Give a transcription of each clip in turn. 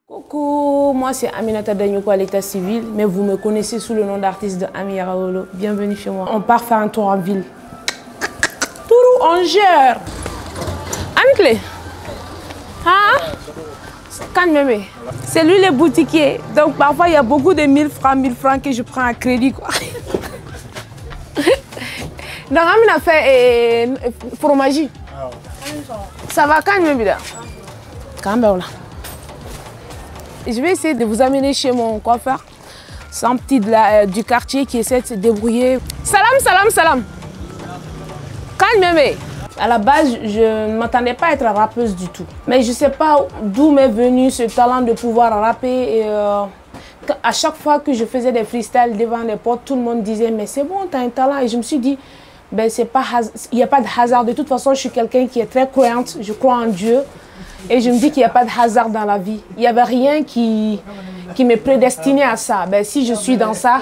Coucou, moi c'est Aminata Danyoko à l'état civil, mais vous me connaissez sous le nom d'artiste de Ami Yarawolo. Bienvenue chez moi. On part faire un tour en ville. Tourou, on gère. Ami-Clé. Hein? Calme bébé. C'est lui le boutiquier. Donc parfois il y a beaucoup de 1000 francs que je prends à crédit, quoi. Donc Amine a fait fromagie. Ça va, calme bébé là. Calme là. Je vais essayer de vous amener chez mon coiffeur. C'est un petit du quartier qui essaie de se débrouiller. Salam, salam, salam. Calme bébé. À la base, je ne m'attendais pas à être rappeuse du tout. Mais je ne sais pas d'où m'est venu ce talent de pouvoir rapper. Et, à chaque fois que je faisais des freestyles devant les potes, tout le monde disait « mais c'est bon, tu as un talent ». Et je me suis dit ben, il n'y a pas de hasard. De toute façon, je suis quelqu'un qui est très croyante. Je crois en Dieu. Et je me dis qu'il n'y a pas de hasard dans la vie. Il n'y avait rien qui me prédestinait à ça. Ben, si je suis dans ça,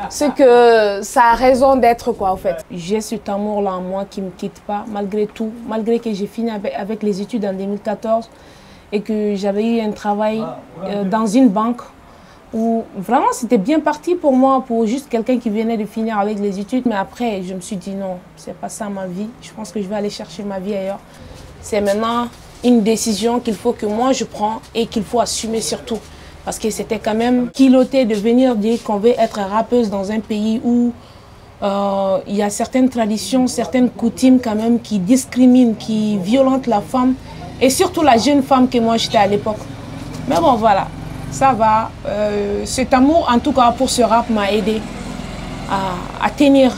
c'est que ça a raison d'être, quoi, en fait. J'ai cet amour-là en moi qui ne me quitte pas, malgré tout. Malgré que j'ai fini avec les études en 2014 et que j'avais eu un travail dans une banque où vraiment c'était bien parti pour moi, pour juste quelqu'un qui venait de finir avec les études. Mais après, je me suis dit non, c'est pas ça ma vie. Je pense que je vais aller chercher ma vie ailleurs. C'est maintenant une décision qu'il faut que moi je prends et qu'il faut assumer surtout. Parce que c'était quand même culotté de venir dire qu'on veut être rappeuse dans un pays où il y a certaines traditions, certaines coutumes quand même qui discriminent, qui violentent la femme et surtout la jeune femme que moi j'étais à l'époque. Mais bon voilà, ça va. Cet amour en tout cas pour ce rap m'a aidé à tenir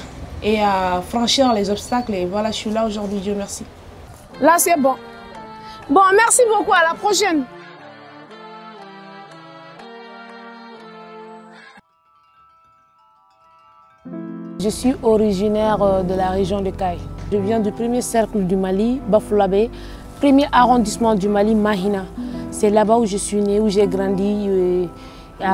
et à franchir les obstacles et voilà, je suis là aujourd'hui, Dieu merci. Là c'est bon. Bon, merci beaucoup, à la prochaine. Je suis originaire de la région de Kaï. Je viens du premier cercle du Mali, Bafoullabé, premier arrondissement du Mali, Mahina. C'est là-bas où je suis née, où j'ai grandi.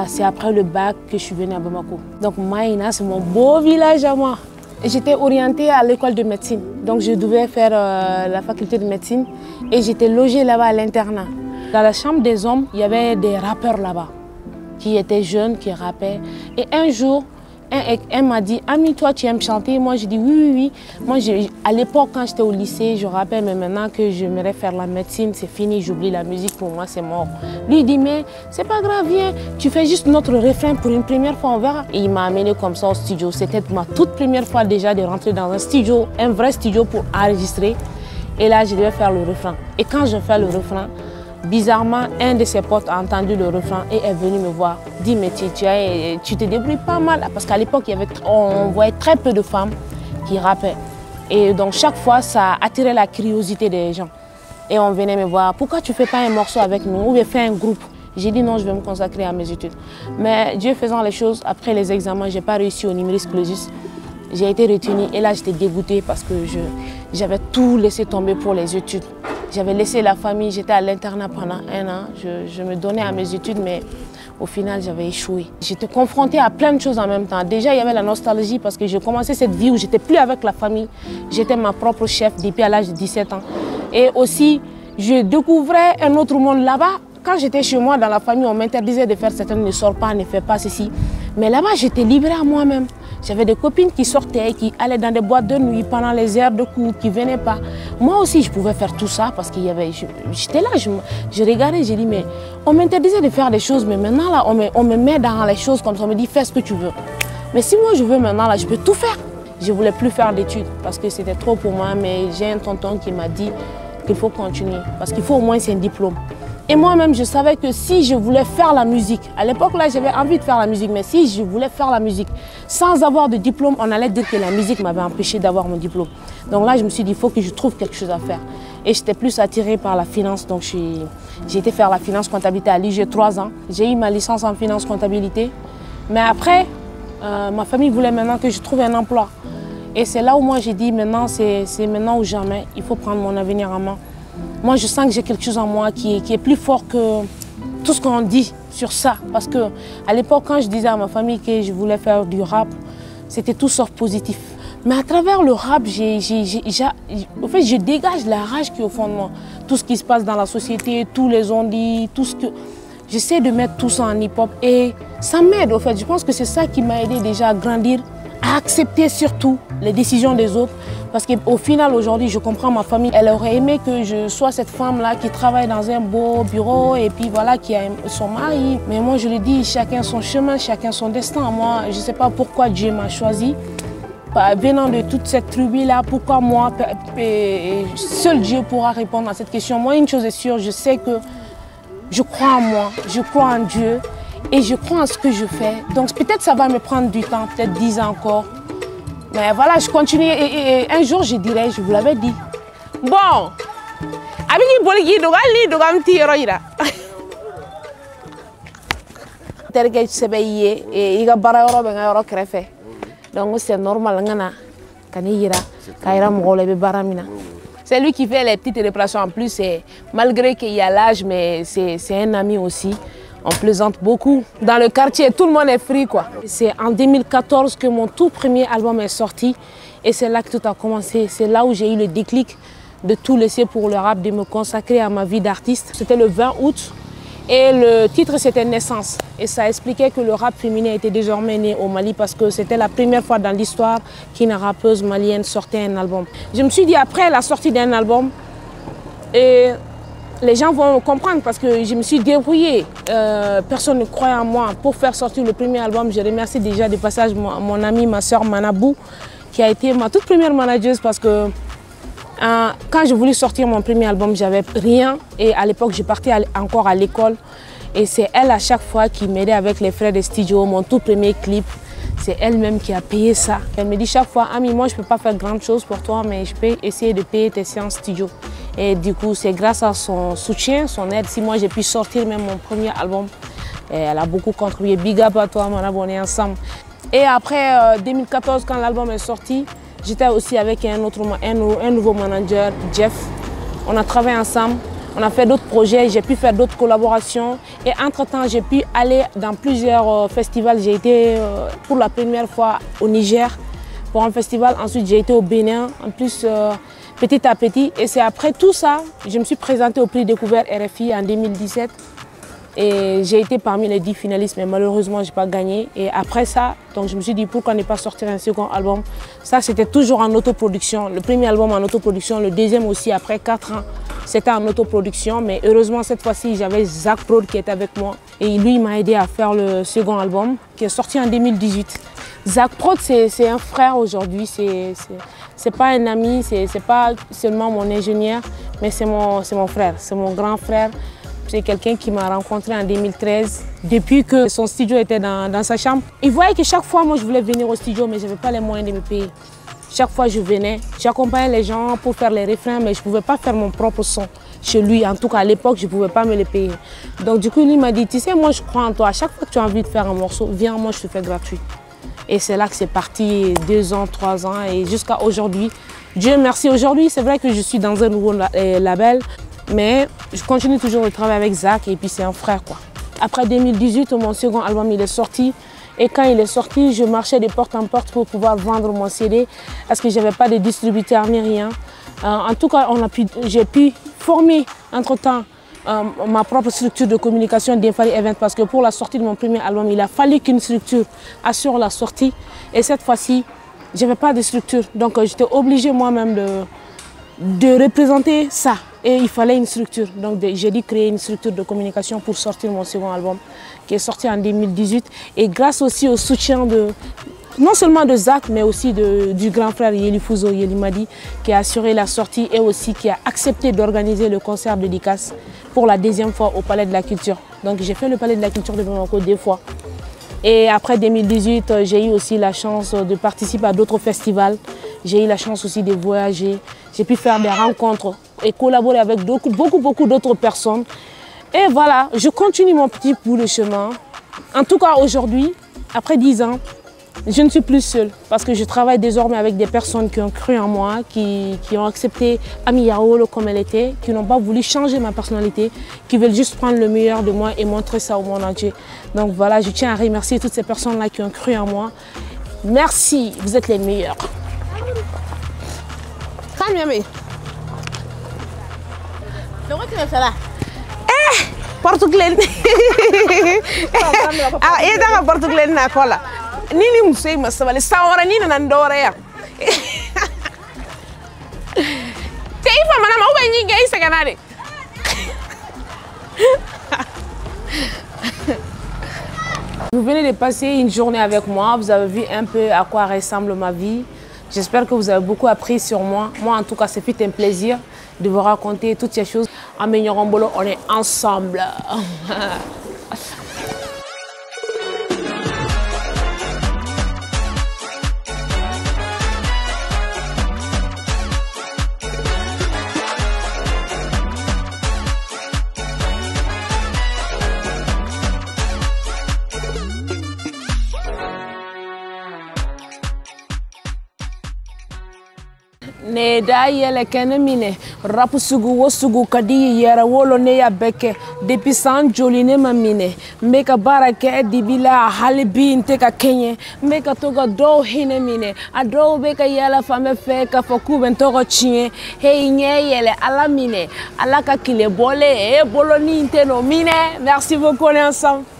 C'est après le bac que je suis venue à Bamako. Donc Mahina, c'est mon beau village à moi. J'étais orientée à l'école de médecine, donc je devais faire la faculté de médecine et j'étais logée là-bas à l'internat. Dans la chambre des hommes, il y avait des rappeurs là-bas qui étaient jeunes, qui rappaient. Et un jour, un m'a dit « Ami, toi tu aimes chanter ?» Moi j'ai dit « oui. » Moi à l'époque quand j'étais au lycée, je rappelle, mais maintenant que j'aimerais faire la médecine, c'est fini, j'oublie la musique, pour moi c'est mort. Lui il dit « mais c'est pas grave, viens, tu fais juste notre refrain pour une première fois, on verra ». Et il m'a amené comme ça au studio. C'était ma toute première fois déjà de rentrer dans un studio, un vrai studio pour enregistrer. Et là je devais faire le refrain. Et quand je fais le refrain, bizarrement, un de ses potes a entendu le refrain et est venu me voir. Dit, mais tu te débrouilles pas mal. Parce qu'à l'époque, on voyait très peu de femmes qui rappaient. Et donc, chaque fois, ça attirait la curiosité des gens. Et on venait me voir, pourquoi tu ne fais pas un morceau avec nous ou bien fais un groupe? J'ai dit non, je vais me consacrer à mes études. Mais Dieu faisant les choses, après les examens, je n'ai pas réussi au numerus clausus. J'ai été retenue et là, j'étais dégoûtée parce que j'avais tout laissé tomber pour les études. J'avais laissé la famille, j'étais à l'internat pendant 1 an. Je me donnais à mes études, mais au final, j'avais échoué. J'étais confrontée à plein de choses en même temps. Déjà, il y avait la nostalgie parce que j'ai commencé cette vie où j'étais plus avec la famille. J'étais ma propre chef depuis à l'âge de 17 ans. Et aussi, je découvrais un autre monde là-bas. Quand j'étais chez moi, dans la famille, on m'interdisait de faire certaines, ne sors pas, ne fais pas ceci. Mais là-bas, j'étais livrée à moi-même. J'avais des copines qui sortaient, qui allaient dans des boîtes de nuit pendant les heures de cours, qui ne venaient pas. Moi aussi, je pouvais faire tout ça parce qu'il y avait... J'étais là, je regardais, j'ai dit, mais on m'interdisait de faire des choses, mais maintenant, là, on me met dans les choses comme ça, on me dit, fais ce que tu veux. Mais si moi, je veux maintenant, là, je peux tout faire. Je ne voulais plus faire d'études parce que c'était trop pour moi, mais j'ai un tonton qui m'a dit qu'il faut continuer parce qu'il faut au moins un diplôme. Et moi-même, je savais que si je voulais faire la musique, à l'époque là, j'avais envie de faire la musique, mais si je voulais faire la musique sans avoir de diplôme, on allait dire que la musique m'avait empêché d'avoir mon diplôme. Donc là, je me suis dit, il faut que je trouve quelque chose à faire. Et j'étais plus attirée par la finance, donc j'ai été faire la finance comptabilité à Lille, j'ai 3 ans. J'ai eu ma licence en finance comptabilité. Mais après, ma famille voulait maintenant que je trouve un emploi. Et c'est là où moi j'ai dit, maintenant, c'est maintenant ou jamais, il faut prendre mon avenir en main. Moi, je sens que j'ai quelque chose en moi qui est plus fort que tout ce qu'on dit sur ça. Parce qu'à l'époque, quand je disais à ma famille que je voulais faire du rap, c'était tout sauf positif. Mais à travers le rap, je dégage la rage qui est au fond de moi. Tout ce qui se passe dans la société, tous les on-dit, tout ce que... J'essaie de mettre tout ça en hip-hop et ça m'aide au fait. Je pense que c'est ça qui m'a aidé déjà à grandir, à accepter surtout les décisions des autres. Parce qu'au final, aujourd'hui, je comprends ma famille. Elle aurait aimé que je sois cette femme-là qui travaille dans un beau bureau et puis voilà, qui a son mari. Mais moi, je le dis, chacun son chemin, chacun son destin. Moi, je ne sais pas pourquoi Dieu m'a choisi. Venant de toute cette tribu-là, pourquoi moi, seul Dieu pourra répondre à cette question. Moi, une chose est sûre, je sais que je crois en moi, je crois en Dieu et je crois en ce que je fais. Donc peut-être ça va me prendre du temps, peut-être 10 ans encore. Mais voilà, je continue et un jour je dirai, je vous l'avais dit. Bon, donc c'est normal. C'est lui qui fait les petites déplacements en plus. Malgré qu'il y a l'âge, mais c'est un ami aussi. On plaisante beaucoup. Dans le quartier, tout le monde est free, quoi. C'est en 2014 que mon tout premier album est sorti. Et c'est là que tout a commencé. C'est là où j'ai eu le déclic de tout laisser pour le rap, de me consacrer à ma vie d'artiste. C'était le 20 août. Et le titre, c'était Naissance. Et ça expliquait que le rap féminin était désormais né au Mali parce que c'était la première fois dans l'histoire qu'une rappeuse malienne sortait un album. Je me suis dit, après la sortie d'un album, les gens vont comprendre parce que je me suis débrouillée. Personne ne croyait en moi. Pour faire sortir le premier album, je remercie déjà de passage mon amie, ma soeur Manabou, qui a été ma toute première manageuse parce que quand je voulais sortir mon premier album, j'avais rien et à l'époque, je partais encore à l'école. Et c'est elle à chaque fois qui m'aidait avec les frais de studio, mon tout premier clip. C'est elle-même qui a payé ça. Elle me dit chaque fois, Ami, moi je ne peux pas faire grand chose pour toi, mais je peux essayer de payer tes séances studio. Et du coup, c'est grâce à son soutien, son aide, si moi j'ai pu sortir même mon premier album. Et elle a beaucoup contribué. Big up à toi, mon abonné ensemble. Et après 2014, quand l'album est sorti, j'étais aussi avec un nouveau manager, Jeff. On a travaillé ensemble, on a fait d'autres projets, j'ai pu faire d'autres collaborations. Et entre-temps, j'ai pu aller dans plusieurs festivals. J'ai été pour la première fois au Niger pour un festival. Ensuite, j'ai été au Bénin, en plus petit à petit. Et c'est après tout ça, je me suis présentée au prix Découvert RFI en 2017. Et j'ai été parmi les 10 finalistes, mais malheureusement, je n'ai pas gagné. Et après ça, donc je me suis dit, pourquoi ne pas sortir un second album? Ça, c'était toujours en autoproduction. Le premier album en autoproduction, le deuxième aussi, après 4 ans, c'était en autoproduction. Mais heureusement, cette fois-ci, j'avais Zach Prod qui était avec moi. Et lui, il m'a aidé à faire le second album, qui est sorti en 2018. Zach Prod, c'est un frère aujourd'hui. C'est pas un ami, c'est pas seulement mon ingénieur, mais c'est mon frère, c'est mon grand frère. C'est quelqu'un qui m'a rencontré en 2013, depuis que son studio était dans sa chambre. Il voyait que chaque fois, moi, je voulais venir au studio, mais je n'avais pas les moyens de me payer. Chaque fois, je venais, j'accompagnais les gens pour faire les refrains, mais je ne pouvais pas faire mon propre son chez lui. En tout cas, à l'époque, je ne pouvais pas me le payer. Donc, du coup, lui m'a dit, tu sais, moi, je crois en toi. À chaque fois que tu as envie de faire un morceau, viens, moi, je te fais gratuit. Et c'est là que c'est parti, 2 ans, 3 ans, et jusqu'à aujourd'hui. Dieu merci, aujourd'hui, c'est vrai que je suis dans un nouveau label. Mais je continue toujours de travailler avec Zach et puis c'est un frère, quoi. Après 2018, mon second album il est sorti. Et quand il est sorti, je marchais de porte en porte pour pouvoir vendre mon CD parce que je n'avais pas de distributeur ni rien. En tout cas, j'ai pu former entre-temps ma propre structure de communication d'Infari Event parce que pour la sortie de mon premier album, il a fallu qu'une structure assure la sortie. Et cette fois-ci, je n'avais pas de structure. Donc j'étais obligée moi-même de représenter ça. Et il fallait une structure. Donc j'ai dû créer une structure de communication pour sortir mon second album qui est sorti en 2018. Et grâce aussi au soutien non seulement de Zach, mais aussi du grand frère Yeli Fouzo, Yeli Madi, qui a assuré la sortie et aussi qui a accepté d'organiser le concert dédicace pour la 2e fois au Palais de la Culture. Donc j'ai fait le Palais de la Culture de Bamako 2 fois. Et après 2018, j'ai eu aussi la chance de participer à d'autres festivals. J'ai eu la chance aussi de voyager. J'ai pu faire des rencontres et collaborer avec beaucoup d'autres personnes. Et voilà, je continue mon petit bout de chemin. En tout cas, aujourd'hui, après 10 ans, Je ne suis plus seule parce que je travaille désormais avec des personnes qui ont cru en moi, qui ont accepté Ami Yarawolo comme elle était, qui n'ont pas voulu changer ma personnalité, qui veulent juste prendre le meilleur de moi et montrer ça au monde entier. Donc voilà, je tiens à remercier toutes ces personnes-là qui ont cru en moi. Merci, vous êtes les meilleurs. Calme-toi. Tu me fais là? Portugais. Ah, il est dans Portugais na kola. Nini musei masabale sawara nini na ndore ya. Teifa mana ma ube nyinga isa kanade. Vous venez de passer une journée avec moi, vous avez vu un peu à quoi ressemble ma vie. J'espère que vous avez beaucoup appris sur moi. Moi en tout cas, c'est un plaisir de vous raconter toutes ces choses. Ami Yarawolo, on est ensemble. Ne da yele kene mine rapu sugu wo sugu kadi Yarawolo ne ya beke depuis san joli ne ma mine mbeka barake dibila halibi nteka kenye mbeka toga do hine mine ado beka yala fame fe ka foku bentogo chie hey nye yele ala mine ala ka kile bole e bolo ni nteno mine. Merci beaucoup, on est ensemble.